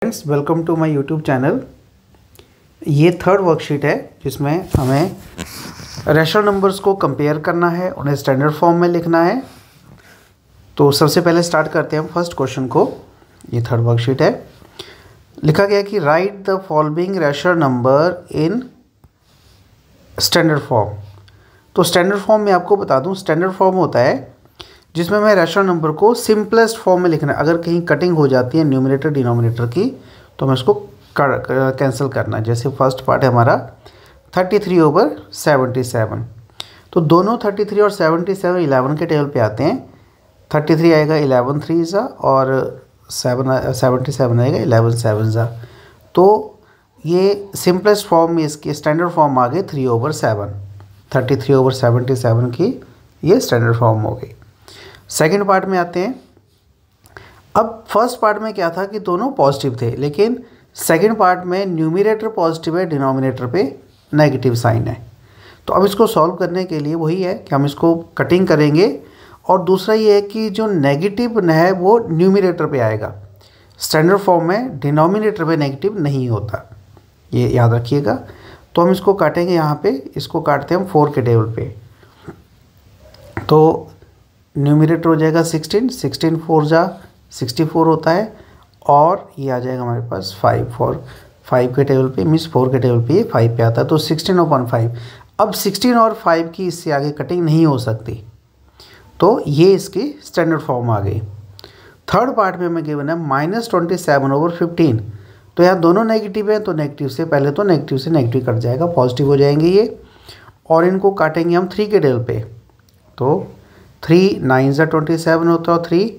Friends, welcome to my YouTube channel. ये third worksheet है जिसमें हमें रैशनल नंबर्स को कंपेयर करना है, उन्हें स्टैंडर्ड फॉर्म में लिखना है। तो सबसे पहले स्टार्ट करते हैं हम फर्स्ट क्वेश्चन को। ये थर्ड वर्कशीट है। लिखा गया कि right the following rational number in standard form. तो स्टैंडर्ड फॉर्म में आपको बता दूं, स्टैंडर्ड फॉर्म होता है जिसमें मैं रैशनल नंबर को सिंपलेस्ट फॉर्म में लिखना है। अगर कहीं कटिंग हो जाती है न्यूमरेटर डिनोमिनेटर की तो हमें उसको कैंसिल करना है। जैसे फर्स्ट पार्ट है हमारा 33/77। तो दोनों 33 और 77 11 के टेबल पे आते हैं। 33 आएगा 11 3 और 77 आएगा 11 7। तो ये सिंपलेस्ट फॉर्म में इसकी स्टैंडर्ड फॉर्म आ गई 3/7। 33/77 की ये स्टैंडर्ड फॉर्म हो गई। सेकेंड पार्ट में आते हैं। अब फर्स्ट पार्ट में क्या था कि दोनों पॉजिटिव थे, लेकिन सेकेंड पार्ट में न्यूमरेटर पॉजिटिव है, डिनोमिनेटर पे नेगेटिव साइन है। तो अब इसको सॉल्व करने के लिए वही है कि हम इसको कटिंग करेंगे, और दूसरा ये है कि जो नेगेटिव है वो न्यूमरेटर पे आएगा। स्टैंडर्ड फॉर्म में डिनोमिनेटर पे नेगेटिव नहीं होता, ये याद रखिएगा। तो हम इसको काटेंगे यहाँ पे, इसको काटते हैं हम 4 के टेबल पे। तो न्यूमरेटर हो जाएगा 16 4 64 होता है, और ये आ जाएगा हमारे पास 5 के टेबल पे, मीन्स 4 के टेबल पे ये 5 पे आता है। तो 16/5। अब 16 और 5 की इससे आगे कटिंग नहीं हो सकती, तो ये इसकी स्टैंडर्ड फॉर्म आ गई। थर्ड पार्ट में हमें गिवन है -27/15। तो यहाँ दोनों नेगेटिव हैं, तो नेगेटिव से पहले तो नेगेटिव से नेगेटिव कट जाएगा, पॉजिटिव हो जाएंगे ये। और इनको काटेंगे हम 3 के टेबल पे। तो 3 9 27 होता है, और 3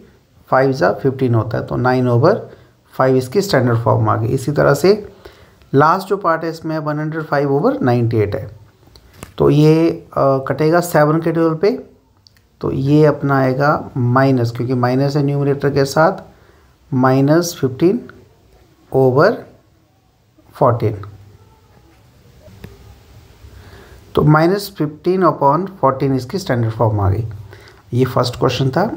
5 15 होता है। तो 9/5 इसकी स्टैंडर्ड फॉर्म आ गई। इसी तरह से लास्ट जो पार्ट है इसमें 105/98 है। तो ये कटेगा 7 के टेबल पे। तो ये अपना आएगा माइनस, क्योंकि माइनस है न्यूमरेटर के साथ, -15/14। तो -15/14 इसकी स्टैंडर्ड फॉर्म आ गई। ये फर्स्ट क्वेश्चन था।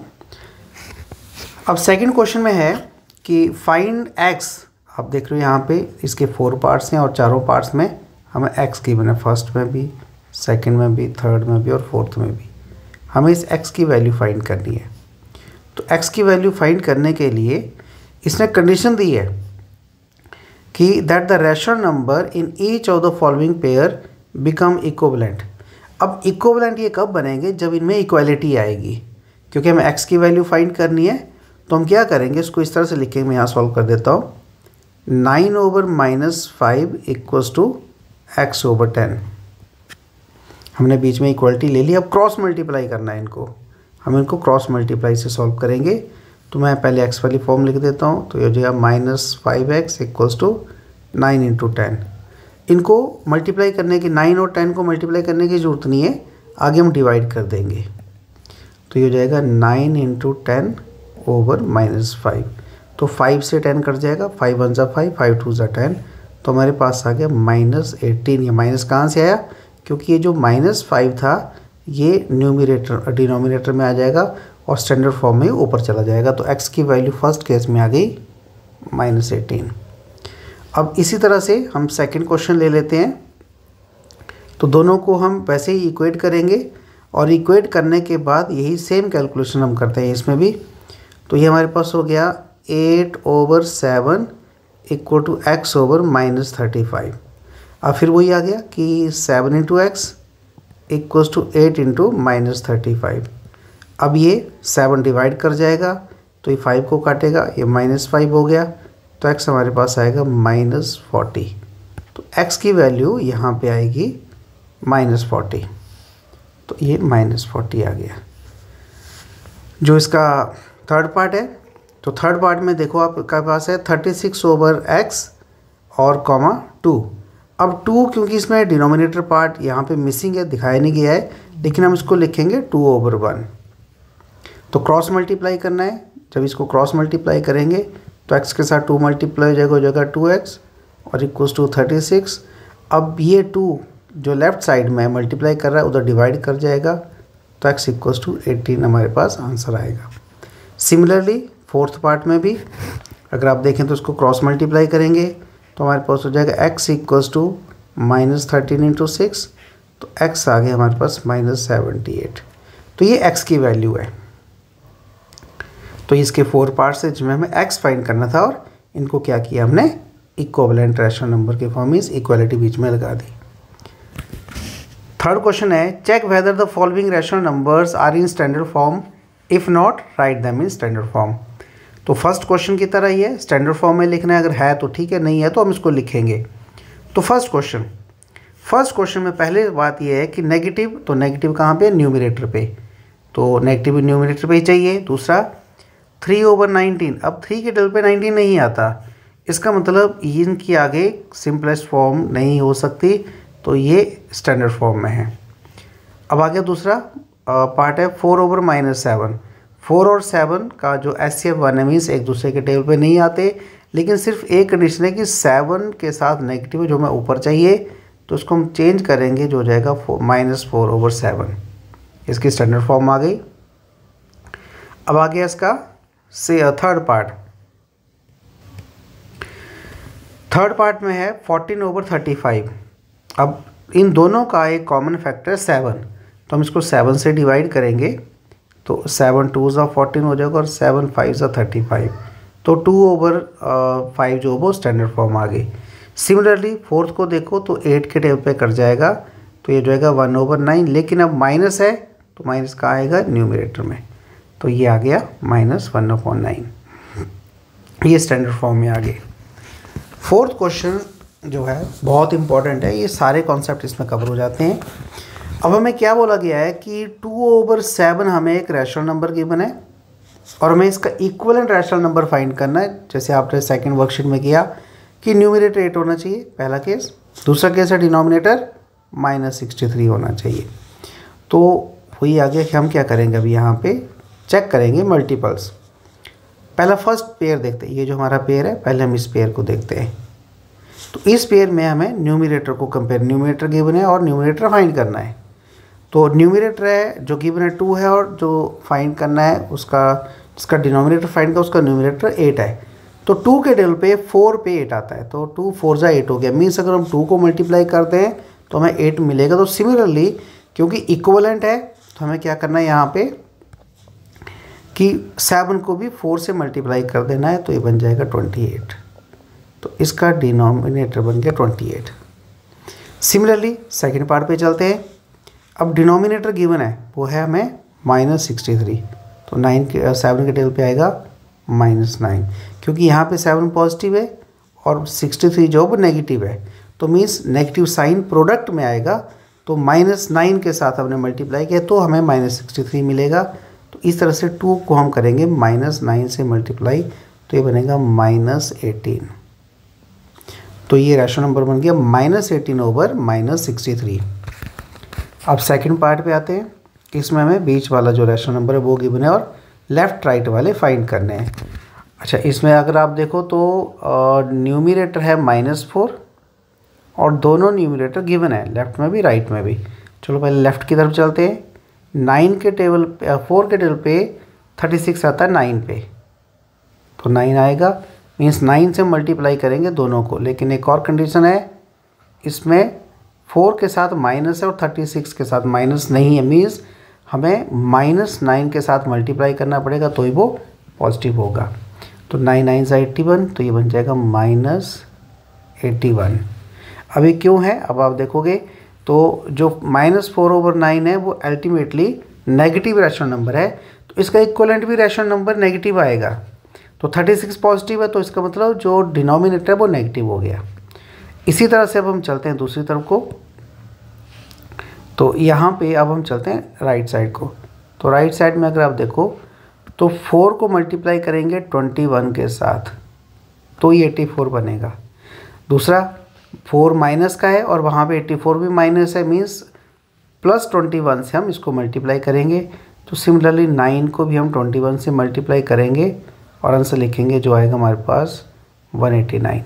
अब सेकंड क्वेश्चन में है कि फाइंड x। आप देख रहे हो यहाँ पे इसके 4 पार्ट्स हैं और चारों पार्ट्स में हमें x की बने, फर्स्ट में भी, सेकंड में भी, थर्ड में भी और फोर्थ में भी। हमें इस x की वैल्यू फाइंड करनी है। तो x की वैल्यू फाइंड करने के लिए इसने कंडीशन दी है कि that the rational number in each of the following pair become equivalent. अब इक्विवेलेंट ये कब बनेंगे? जब इनमें इक्वालिटी आएगी। क्योंकि हमें x की वैल्यू फाइंड करनी है, तो हम क्या करेंगे, इसको इस तरह से लिखेंगे। मैं यहाँ सॉल्व कर देता हूँ। 9/-5 = x/10। हमने बीच में इक्वालिटी ले ली। अब क्रॉस मल्टीप्लाई करना है इनको। हम इनको क्रॉस मल्टीप्लाई से सॉल्व करेंगे। तो मैं पहले x वाली फॉर्म लिख देता हूँ। तो ये हो जाएगा -5x = 9 × 10। इनको मल्टीप्लाई करने की, 9 और 10 को मल्टीप्लाई करने की ज़रूरत नहीं है, आगे हम डिवाइड कर देंगे। तो ये हो जाएगा 9 × 10/-5। तो 5 से 10 कट जाएगा, 5 1 5, 5 2 10। तो हमारे पास आ गया -18। ये माइनस कहाँ से आया? क्योंकि ये जो -5 था ये न्यूमरेटर डिनोमिनेटर में आ जाएगा और स्टैंडर्ड फॉर्म में ऊपर चला जाएगा। तो x की वैल्यू फर्स्ट केस में आ गई -18। अब इसी तरह से हम सेकंड क्वेश्चन ले लेते हैं। तो दोनों को हम वैसे ही इक्वेट करेंगे, और इक्वेट करने के बाद यही सेम कैलकुलेशन हम करते हैं इसमें भी। तो ये हमारे पास हो गया 8/7 = x/-35। अब फिर वही आ गया कि 7 × x = 8 × -35। अब ये 7 डिवाइड कर जाएगा, तो ये 5 को काटेगा, ये -5 हो गया। तो x हमारे पास आएगा -40। तो x की वैल्यू यहाँ पे आएगी -40। तो ये -40 आ गया। जो इसका थर्ड पार्ट है, तो थर्ड पार्ट में देखो आपके पास है 36/x और 2। अब 2, क्योंकि इसमें डिनोमिनेटर पार्ट यहाँ पे मिसिंग है, दिखाया नहीं गया है, लेकिन हम इसको लिखेंगे 2/1। तो क्रॉस मल्टीप्लाई करना है। जब इसको क्रॉस मल्टीप्लाई करेंगे तो x के साथ 2 मल्टीप्लाई हो जाएगा 2x और = 36। अब ये 2 जो लेफ़्ट साइड में मल्टीप्लाई कर रहा है उधर डिवाइड कर जाएगा, तो x = 18 हमारे पास आंसर आएगा। सिमिलरली फोर्थ पार्ट में भी अगर आप देखें तो इसको क्रॉस मल्टीप्लाई करेंगे तो हमारे पास हो जाएगा x इक्वल्स टू -13 इंटू 6, तो x आ गया हमारे पास -78। तो ये x की वैल्यू है। तो इसके 4 पार्ट्स है जिसमें हमें x फाइंड करना था और इनको क्या किया हमने इक्विवेलेंट रैशनल नंबर के फॉर्म में इक्वालिटी बीच में लगा दी। थर्ड क्वेश्चन है check whether the following rational numbers are in standard form, if not write them in standard form. तो फर्स्ट क्वेश्चन की तरह ही है, स्टैंडर्ड फॉर्म में लिखना है, अगर है तो ठीक है, नहीं है तो हम इसको लिखेंगे। तो फर्स्ट क्वेश्चन में पहले बात यह है कि नेगेटिव, तो नेगेटिव कहाँ पे, न्यूमरेटर पे, तो नेगेटिव न्यूमरेटर पे ही चाहिए। दूसरा 3/19, अब 3 के टेबल पे 19 नहीं आता, इसका मतलब इनकी आगे सिंपलेस्ट फॉर्म नहीं हो सकती, तो ये स्टैंडर्ड फॉर्म में है। अब आ गया दूसरा पार्ट है 4/-7। 4 और 7 का जो HCF 1 है मीन्स एक दूसरे के टेबल पे नहीं आते, लेकिन सिर्फ एक कंडीशन है कि 7 के साथ नेगेटिव है जो हमें ऊपर चाहिए, तो इसको हम चेंज करेंगे जो हो जाएगा -4/7। इसकी स्टैंडर्ड फॉर्म आ गई। अब आ गया इसका थर्ड पार्ट में है 14/35। अब इन दोनों का एक कॉमन फैक्टर है 7, तो हम इसको 7 से डिवाइड करेंगे तो 7 2s 14 हो जाएगा और 7 5s 35, तो 2/5 जो वो स्टैंडर्ड फॉर्म आ गई। सिमिलरली फोर्थ को देखो तो 8 के टेबल पे कर जाएगा, तो ये जो है 1/9, लेकिन अब माइनस है तो माइनस कहाँ आएगा, न्यूमरेटर में, तो ये आ गया -1/9, ये स्टैंडर्ड फॉर्म में आ गए। फोर्थ क्वेश्चन जो है बहुत इंपॉर्टेंट है, ये सारे कॉन्सेप्ट इसमें कवर हो जाते हैं। अब हमें क्या बोला गया है कि 2/7 हमें एक रैशनल नंबर गिवन है और हमें इसका इक्विवेलेंट रैशनल नंबर फाइंड करना है, जैसे आपने सेकंड वर्कशीट में किया कि न्यूमरेटर 8 होना चाहिए, पहला केस। दूसरा केस है डिनोमिनेटर -63 होना चाहिए। तो वही आगे कि हम क्या करेंगे, अभी यहाँ पे चेक करेंगे मल्टीपल्स। पहला फर्स्ट पेयर देखते हैं, ये जो हमारा पेयर है, पहले हम इस पेयर को देखते हैं। तो इस पेयर में हमें न्यूमरेटर को कंपेयर, न्यूमरेटर गिवन है और न्यूमरेटर फाइंड करना है। तो न्यूमरेटर है जो गिवन है 2 है, और जो फाइंड करना है उसका, जिसका डिनोमिनेटर फाइंड का उसका न्यूमरेटर 8 है। तो 2 के टेबल पे 4 पे 8 आता है, तो 2 4 जा 8 हो गया, मीन्स अगर हम 2 को मल्टीप्लाई करते हैं तो हमें 8 मिलेगा। तो सिमिलरली क्योंकि इक्विवेलेंट है तो हमें क्या करना है यहाँ पे कि 7 को भी 4 से मल्टीप्लाई कर देना है, तो ये बन जाएगा 28, तो इसका डिनोमिनेटर बन गया 28। सिमिलरली सेकंड पार्ट पे चलते हैं। अब डिनोमिनेटर गिवन है वो है हमें -63, तो 7 के टेबल पे आएगा -9, क्योंकि यहाँ पे 7 पॉजिटिव है और 63 जो वो नेगेटिव है, तो मीन्स नेगेटिव साइन प्रोडक्ट में आएगा, तो -9 के साथ हमने मल्टीप्लाई किया तो हमें -63 मिलेगा। तो इस तरह से 2 को हम करेंगे -9 से मल्टीप्लाई, तो ये बनेगा -18, तो ये रैशनल नंबर बन गया -18/-63। अब सेकंड पार्ट पे आते हैं, इसमें हमें बीच वाला जो रैशनल नंबर है वो गिवन है और लेफ़्ट राइट वाले फाइंड करने हैं। अच्छा, इसमें अगर आप देखो तो न्यूमरेटर है -4 और दोनों न्यूमरेटर गिवन है, लेफ़्ट में भी राइट में भी। चलो पहले लेफ़्ट की तरफ चलते हैं। 4 के टेबल पे 36 आता है 9 पे, तो 9 आएगा, मीन्स 9 से मल्टीप्लाई करेंगे दोनों को। लेकिन एक और कंडीशन है, इसमें 4 के साथ माइनस है और 36 के साथ माइनस नहीं है, मीन्स हमें -9 के साथ मल्टीप्लाई करना पड़ेगा तो ही वो पॉजिटिव होगा। तो 9 9 से 81, तो ये बन जाएगा -81। अभी क्यों है, अब आप देखोगे तो जो -4/9 है वो अल्टीमेटली नेगेटिव रैशनल नंबर है, तो इसका इक्विवेलेंट भी रैशनल नंबर नेगेटिव आएगा। तो 36 पॉजिटिव है, तो इसका मतलब जो डिनोमिनेटर है वो नेगेटिव हो गया। इसी तरह से अब हम चलते हैं दूसरी तरफ को, तो यहाँ पे अब हम चलते हैं राइट साइड को। तो राइट साइड में अगर आप देखो तो 4 को मल्टीप्लाई करेंगे 21 के साथ, तो ये 84 बनेगा। दूसरा 4 माइनस का है और वहाँ पे 84 भी माइनस है, मीन्स +21 से हम इसको मल्टीप्लाई करेंगे। तो सिमिलरली 9 को भी हम 21 से मल्टीप्लाई करेंगे और आंसर लिखेंगे जो आएगा हमारे पास 189।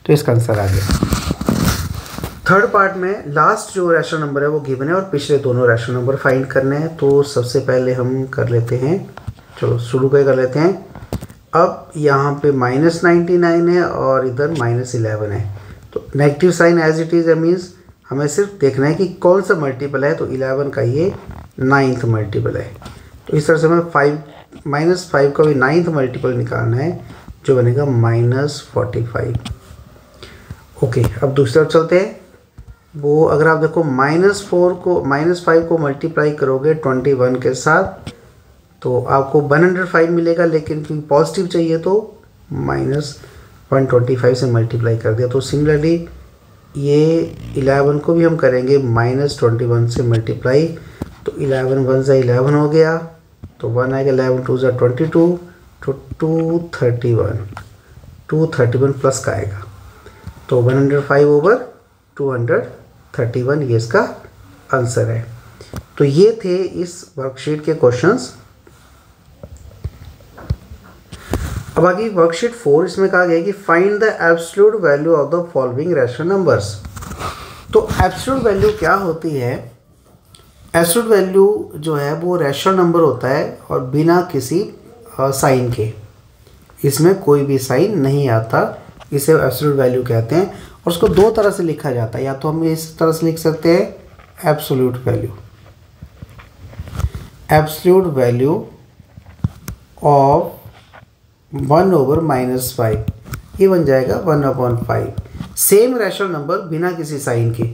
तो इसका आंसर आ गया। थर्ड पार्ट में लास्ट जो रैशनल नंबर है वो गिवन है और पिछले दोनों रैशनल नंबर फाइंड करने हैं। तो सबसे पहले हम कर लेते हैं, चलो शुरू कर लेते हैं। अब यहाँ पे -99 है और इधर -11 है, तो negative sign as it is है, मीन्स हमें सिर्फ देखना है कि कौन सा मल्टीपल है। तो 11 का ये 9th मल्टीपल है। तो इस तरह से हमें -5 का भी 9th मल्टीपल निकालना है, जो बनेगा -45। ओके, अब दूसरी तरफ चलते हैं। वो अगर आप देखो -5 को मल्टीप्लाई करोगे 21 के साथ तो आपको 105 मिलेगा, लेकिन क्योंकि पॉजिटिव चाहिए तो -125 से मल्टीप्लाई कर दिया। तो सिमिलरली ये 11 को भी हम करेंगे -21 से मल्टीप्लाई। तो 11 1 से 11 हो गया, तो 1 आएगा, 11 2 से 22, तो 231 प्लस का आएगा। तो 105/231 ये इसका आंसर है। तो ये थे इस वर्कशीट के क्वेश्चंस। अब आगे वर्कशीट 4, इसमें कहा गया कि find the absolute value of the following rational numbers. तो एब्सोल्यूट वैल्यू क्या होती है? एब्सोल्यूट वैल्यू जो है वो रैशनल नंबर होता है और बिना किसी साइन के, इसमें कोई भी साइन नहीं आता, इसे एब्सोल्यूट वैल्यू कहते हैं। और उसको दो तरह से लिखा जाता है, या तो हम इस तरह से लिख सकते हैं एब्सोल्यूट वैल्यू ऑफ 1/-5, ये बन जाएगा 1/5, सेम रैशनल नंबर बिना किसी साइन के।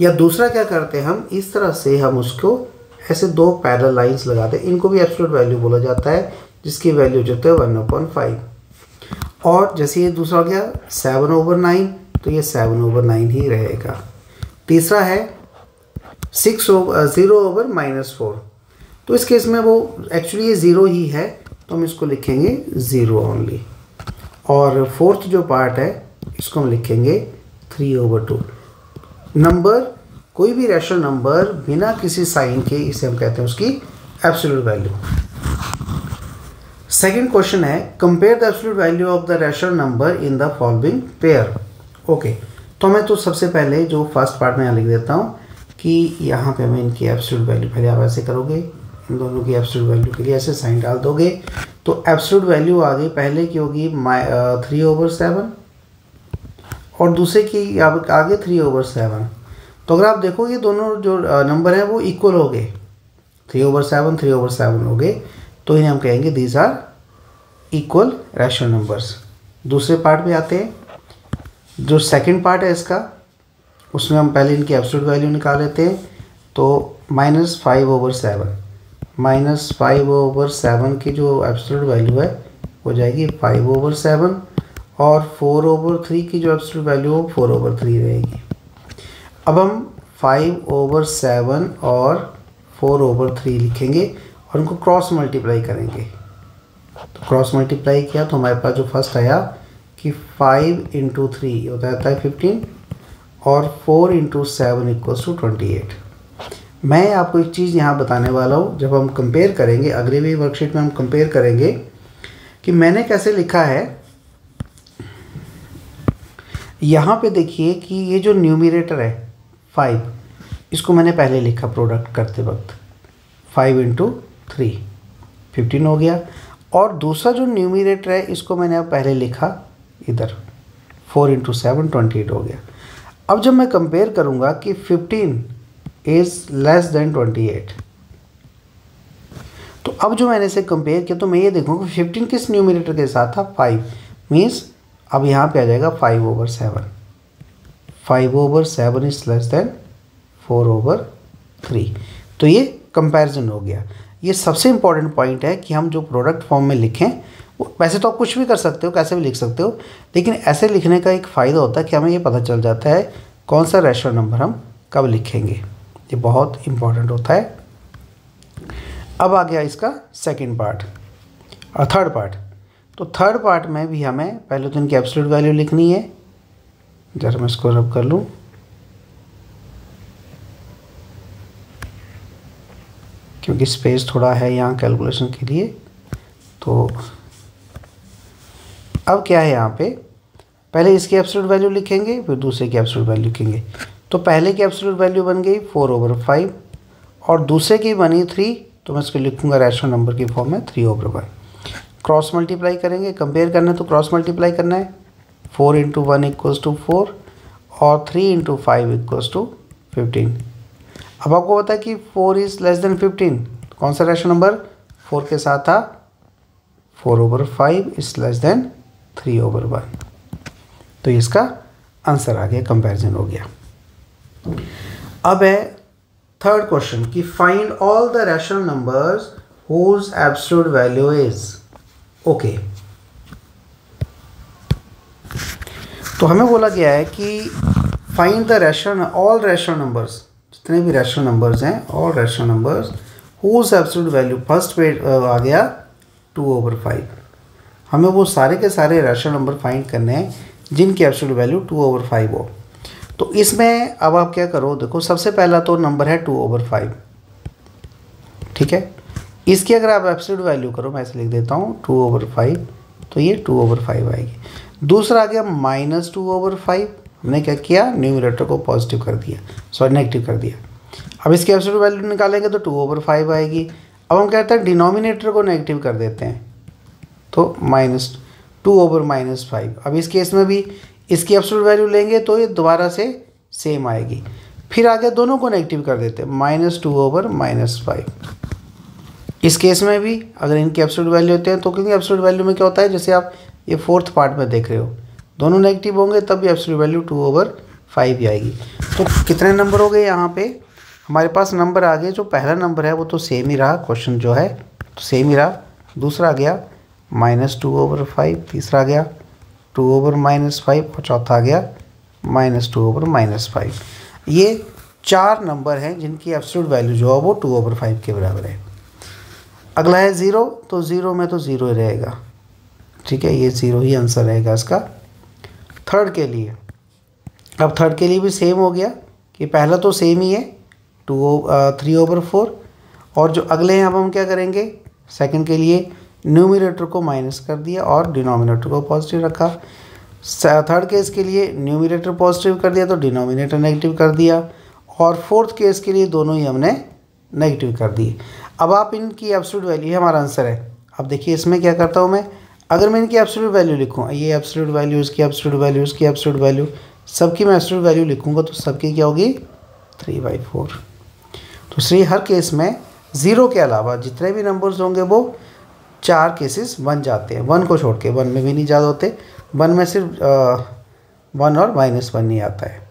या दूसरा क्या करते हैं हम, इस तरह से हम उसको ऐसे दो पैरेलल लाइंस लगाते हैं, इनको भी एब्सोल्यूट वैल्यू बोला जाता है, जिसकी वैल्यू जो है 1/5। और जैसे ये दूसरा हो गया 7/9, तो ये 7/9 ही रहेगा। तीसरा है 0/-4, तो इस केस में वो एक्चुअली ये 0 ही है, तो हम इसको लिखेंगे 0 ओनली। और फोर्थ जो पार्ट है इसको हम लिखेंगे 3/2। नंबर, कोई भी रैशनल नंबर बिना किसी साइन के, इसे हम कहते हैं उसकी एब्सोल्यूट वैल्यू। सेकंड क्वेश्चन है compare the absolute value of the rational number in the following pair. Okay, तो मैं तो सबसे पहले जो फर्स्ट पार्ट में यहाँ लिख देता हूँ कि यहाँ पे हमें इनकी एब्सोल्यूट वैल्यू, पहले आप ऐसे करोगे, इन दोनों की एब्सोल्यूट वैल्यू के लिए ऐसे साइन डाल दोगे, तो एब्सोल्यूट वैल्यू आ गई, पहले की होगी 3/7 और दूसरे की आगे 3/7। तो अगर आप देखो ये दोनों जो नंबर हैं वो इक्वल हो गए, 3/7 हो गए, तो इन्हें हम कहेंगे these are equal rational numbers. दूसरे पार्ट पे आते हैं, जो सेकंड पार्ट है इसका, उसमें हम पहले इनकी एब्सोल्यूट वैल्यू निकाल लेते हैं। तो -5/7 की जो एब्सोल्यूट वैल्यू है हो जाएगी 5/7, और 4/3 की जो एब्सोल्यूट वैल्यू हो 4/3 रहेगी। अब हम 5/7 और 4/3 लिखेंगे और उनको क्रॉस मल्टीप्लाई करेंगे। तो क्रॉस मल्टीप्लाई किया तो हमारे पास जो फर्स्ट आया कि 5 × 3 होता है 15 और 4 × 7 = 28। मैं आपको एक चीज़ यहाँ बताने वाला हूँ, जब हम कंपेयर करेंगे अगले भी वर्कशीट में हम कंपेयर करेंगे कि मैंने कैसे लिखा है। यहाँ पे देखिए कि ये जो न्यूमरेटर है 5, इसको मैंने पहले लिखा प्रोडक्ट करते वक्त, 5 × 3 15 हो गया, और दूसरा जो न्यूमरेटर है इसको मैंने अब पहले लिखा इधर 4 × 7 28 हो गया। अब जब मैं कंपेयर करूँगा कि 15 इज़ लेस देन 28, तो अब जो मैंने इसे कंपेयर किया तो मैं ये देखूँगा कि 15 किस न्यूमरेटर के साथ था 5, मीन्स अब यहाँ पे आ जाएगा 5/7। 5/7 इज लेस देन 4/3। तो ये कंपैरिजन हो गया। ये सबसे इम्पॉर्टेंट पॉइंट है कि हम जो प्रोडक्ट फॉर्म में लिखें, वो वैसे तो आप कुछ भी कर सकते हो, कैसे भी लिख सकते हो, लेकिन ऐसे लिखने का एक फ़ायदा होता है कि हमें ये पता चल जाता है कौन सा रैशनल नंबर हम कब लिखेंगे। ये बहुत इम्पॉर्टेंट होता है। अब आ गया इसका सेकंड पार्ट और थर्ड पार्ट। तो थर्ड पार्ट में भी हमें पहले तो इनकी एब्सोल्यूट वैल्यू लिखनी है। जरा मैं इसको रब कर लूँ, क्योंकि स्पेस थोड़ा है यहाँ कैलकुलेशन के लिए। तो अब क्या है, यहाँ पे पहले इसकी एब्सोल्यूट वैल्यू लिखेंगे, फिर दूसरे की एब्सोल्यूट वैल्यू लिखेंगे। तो पहले की एब्सोल्यूट वैल्यू बन गई 4/5 और दूसरे की बनी 3, तो मैं इसको लिखूँगा रैशनल नंबर की फॉर्म में 3/1। क्रॉस मल्टीप्लाई करेंगे, कंपेयर करना है तो क्रॉस मल्टीप्लाई करना है। 4 इंटू 1 इक्वल्स टू 4 और 3 इंटू 5 इक्वल्स टू 15। अब आपको पता है कि 4 इज़ लेस देन 15, तो कौन सा रैशनल नंबर 4 के साथ था? 4/5 इज़ लेस देन 3/1। तो इसका आंसर आ गया, कंपैरिजन हो गया। अब है थर्ड क्वेश्चन कि find all the rational numbers whose absolute value is. Okay, तो हमें बोला गया है कि find the rational all rational numbers, जितने भी रैशनल नंबर्स हैं, all rational numbers whose absolute value, first पे आ गया 2/5। हमें वो सारे के सारे रैशनल नंबर फाइंड करने हैं जिनकी एब्सोल्यूट वैल्यू 2/5 हो। तो इसमें अब आप क्या करो, देखो सबसे पहला तो नंबर है 2/5, ठीक है। इसकी अगर आप एब्सोल्यूट वैल्यू करो, मैं ऐसे लिख देता हूँ 2/5, तो ये 2/5 आएगी। दूसरा आ गया -2/5, हमने क्या किया, न्यूमरेटर को पॉजिटिव कर दिया, सॉरी नेगेटिव कर दिया। अब इसकी एब्सोल्यूट वैल्यू निकालेंगे तो 2/5 आएगी। अब हम कहते हैं डिनोमिनेटर को नेगेटिव कर देते हैं, तो -2/-5। अब इस केस में भी इसकी एब्सोल्यूट वैल्यू लेंगे तो ये दोबारा से सेम आएगी। फिर आगे दोनों को नेगेटिव कर देते हैं, -2/-5। इस केस में भी अगर इनकी एब्सोल्यूट वैल्यू होते हैं तो, क्योंकि एब्सोल्यूट वैल्यू में क्या होता है, जैसे आप ये फोर्थ पार्ट में देख रहे हो, दोनों नेगेटिव होंगे तब भी एब्सोल्यूट वैल्यू 2/5 ही आएगी। तो कितने नंबर हो गए यहाँ पे हमारे पास? नंबर आ गए, जो पहला नंबर है वो तो सेम ही रहा, क्वेश्चन जो है तो सेम ही रहा। दूसरा आ गया -2/5, तीसरा आ गया 2/-5 और चौथा आ गया -2/-5। ये 4 नंबर हैं जिनकी एब्सोल्यूट वैल्यू जो है वो 2/5 के बराबर है। अगला है 0, तो 0 में तो 0 ही रहेगा, ठीक है, ये 0 ही आंसर रहेगा इसका। थर्ड के लिए, अब थर्ड के लिए भी सेम हो गया कि पहला तो सेम ही है 3/4, और जो अगले हैं अब हम क्या करेंगे, सेकंड के लिए न्यूमरेटर को माइनस कर दिया और डिनोमिनेटर को पॉजिटिव रखा। थर्ड केस के लिए न्यूमरेटर पॉजिटिव कर दिया तो डिनोमिनेटर नेगेटिव कर दिया, और फोर्थ केस के लिए दोनों ही हमने नेगेटिव कर दिए। अब आप इनकी एब्सोल्यूट वैल्यू, हमारा आंसर है। अब देखिए इसमें क्या करता हूँ मैं, अगर मैं इनकी एब्सोल्यूट वैल्यू लिखूँ, ये एब्सोल्यूट वैल्यू, इसकी एब्सोल्यूट वैल्यू, इसकी एब्सोल्यूट वैल्यू, सबकी मैं एब्सोल्यूट वैल्यू लिखूँगा तो सबकी क्या होगी, 3/4। तो इसलिए हर केस में 0 के अलावा जितने भी नंबर्स होंगे वो 4 केसेस बन जाते हैं, 1 को छोड़ के। 1 में भी नहीं ज़्यादा होते, 1 में सिर्फ 1 और -1 नहीं आता है।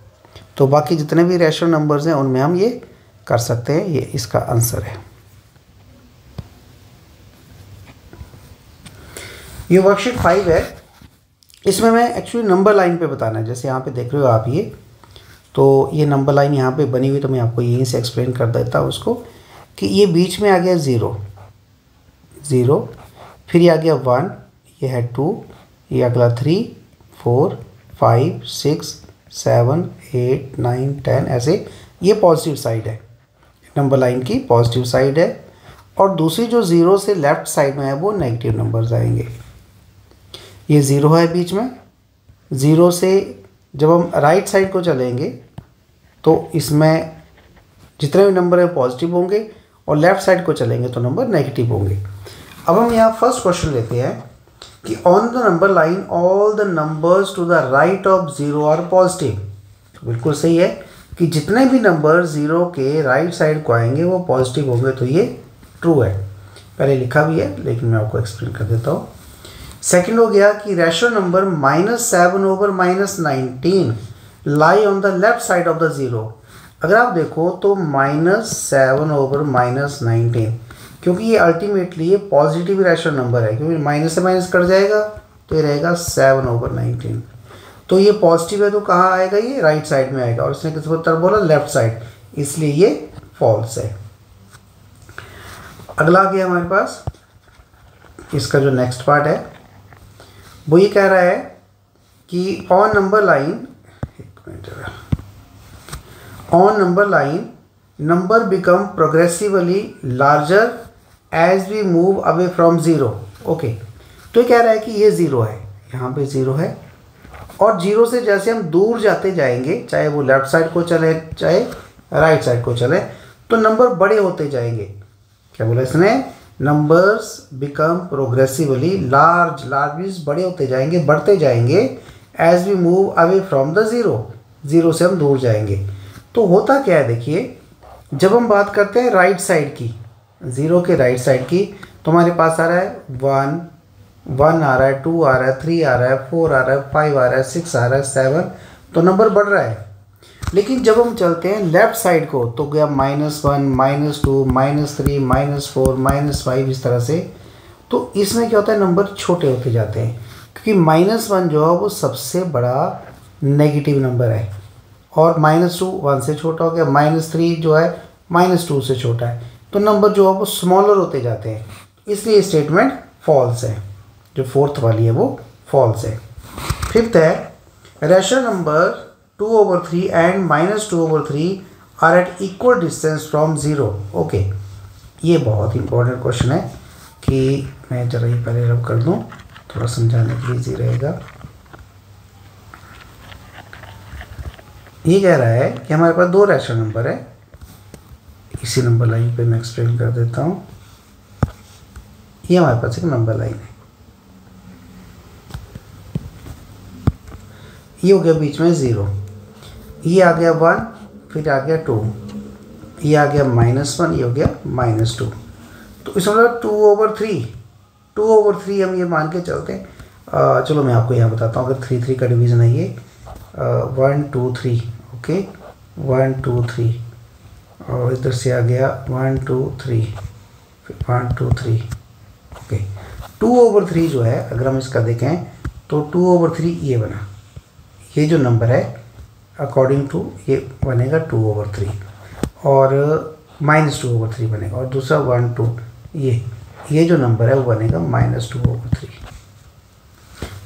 तो बाकी जितने भी रैशनल नंबर्स हैं उनमें हम ये कर सकते हैं, ये इसका आंसर है। ये वर्कशीट 5 है, इसमें मैं एक्चुअली नंबर लाइन पे बताना है। जैसे यहाँ पे देख रहे हो आप ये, तो ये नंबर लाइन यहाँ पे बनी हुई, तो मैं आपको यहीं से एक्सप्लेन कर देता हूँ उसको, कि ये बीच में आ गया 0, फिर ये आ गया 1, ये है 2, ये अगला 3, 4, 5, 6, 7, 8, 9, 10, ऐसे ये पॉजिटिव साइड है, नंबर लाइन की पॉजिटिव साइड है। और दूसरी जो 0 से लेफ्ट साइड में है वो नेगेटिव नंबर्स आएंगे। ये 0 है बीच में, 0 से जब हम राइट साइड को चलेंगे तो इसमें जितने भी नंबर है पॉजिटिव होंगे, और लेफ़्ट साइड को चलेंगे तो नंबर नेगेटिव होंगे। अब हम यहाँ फर्स्ट क्वेश्चन लेते हैं कि on the number line all the numbers to the right of 0 are positive. तो बिल्कुल सही है कि जितने भी नंबर 0 के राइट साइड को आएंगे वो पॉजिटिव होंगे, तो ये ट्रू है। पहले लिखा भी है लेकिन मैं आपको एक्सप्लेन कर देता हूँ। सेकंड हो गया कि rational number -7/-19 lie on the left side of the 0। अगर आप देखो तो -7/-19, क्योंकि ये अल्टीमेटली ये पॉजिटिव रैशनल नंबर है, क्योंकि माइनस से माइनस कट जाएगा तो ये रहेगा 7/19। तो ये पॉजिटिव है तो कहाँ आएगा, ये राइट साइड में आएगा, और इसने किस तरफ बोला, लेफ्ट साइड, इसलिए ये फॉल्स है। अगला आ गया हमारे पास, इसका जो नेक्स्ट पार्ट है वो ये कह रहा है कि on number line number become progressively larger as we move away from 0। Okay, तो ये कह रहा है कि ये 0 है, यहाँ पे 0 है, और 0 से जैसे हम दूर जाते जाएंगे, चाहे वो लेफ्ट साइड को चले चाहे राइट साइड को चले, तो नंबर बड़े होते जाएंगे। क्या बोला इसने, numbers become progressively large, large means बड़े होते जाएंगे, बढ़ते जाएंगे as we move away from the zero, zero से हम दूर जाएंगे। तो होता क्या है देखिए, जब हम बात करते हैं राइट साइड की, ज़ीरो के राइट साइड की, तो हमारे पास आ रहा है 1 आ रहा है, 2 आ रहा है, 3 आ रहा है, 4 आ रहा है, 5 आ रहा है, 6 आ रहा है, 7, तो नंबर बढ़ रहा है। लेकिन जब हम चलते हैं लेफ्ट साइड को तो गया -1, -2, -3, -4, -5 इस तरह से। तो इसमें क्या होता है, नंबर छोटे होते जाते हैं, क्योंकि -1 जो है वो सबसे बड़ा नेगेटिव नंबर है, और -2 1 से छोटा हो गया, -3 जो है -2 से छोटा है, तो नंबर जो है वो स्मॉलर होते जाते हैं, इसलिए स्टेटमेंट फॉल्स है। जो फोर्थ वाली है वो फॉल्स है। फिफ्थ है, rational number 2/3 and -2/3 are at equal distance from zero. Okay, ये बहुत इंपॉर्टेंट क्वेश्चन है कि मैं जरा ये पहले रब कर दूँ, थोड़ा समझाने के लिए ईजी रहेगा। ये कह रहा है कि हमारे पास दो रैशनल नंबर है, इसी नंबर लाइन पे मैं एक्सप्लेन कर देता हूँ। ये हमारे पास एक नंबर लाइन है, ये हो गया बीच में 0, ये आ गया 1, फिर आ गया 2, ये आ गया -1, ये हो गया -2। तो इसमें मतलब 2/3 हम ये मान के चलते हैं। चलो मैं आपको यहाँ बताता हूँ, अगर 3 का डिवीज़न है ये 1 2 3, ओके 1 2 3, और इधर से आ गया 1 2 3, फिर 1 2 3, ओके 2/3 जो है, अगर हम इसका देखें तो 2/3 ये बना, ये जो नंबर है अकॉर्डिंग टू ये बनेगा 2/3, और -2/3 बनेगा, और दूसरा 1 2, ये जो नंबर है वो बनेगा -2/3।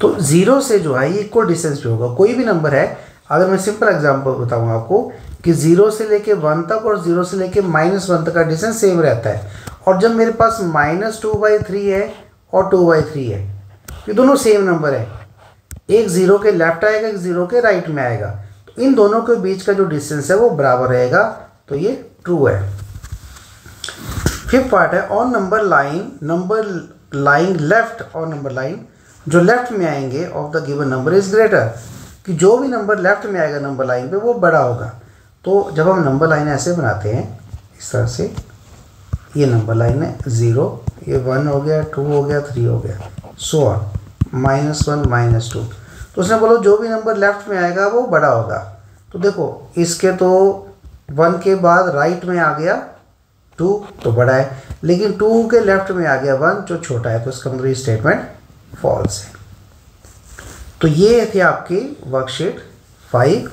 तो 0 से जो है ये इक्वल डिस्टेंस पे होगा। कोई भी नंबर है, अगर मैं सिंपल एग्जांपल बताऊँ आपको कि 0 से लेके 1 तक और 0 से लेके -1 तक का डिस्टेंस सेम रहता है, और जब मेरे पास -2/3 है और 2/3 है, ये दोनों सेम नंबर है, एक 0 के लेफ्ट आएगा, एक 0 के राइट में आएगा, तो इन दोनों के बीच का जो डिस्टेंस है वो बराबर रहेगा, तो ये ट्रू है। फिफ्थ पार्ट है, ऑन नंबर लाइन लेफ्ट, और नंबर लाइन जो लेफ्ट में आएंगे of the given number is greater, कि जो भी नंबर लेफ्ट में आएगा नंबर लाइन पे वो बड़ा होगा। तो जब हम नंबर लाइन ऐसे बनाते हैं इस तरह से, ये नंबर लाइन है 0, ये 1 हो गया, 2 हो गया, 3 हो गया, सो ऑन, -1 -2, तो उसने बोलो जो भी नंबर लेफ्ट में आएगा वो बड़ा होगा। तो देखो इसके तो 1 के बाद राइट में आ गया 2, तो बड़ा है, लेकिन 2 के लेफ्ट में आ गया 1 जो छोटा है, तो इसका मतलब ये स्टेटमेंट फॉल्स है। तो ये थे आपकी वर्कशीट 5।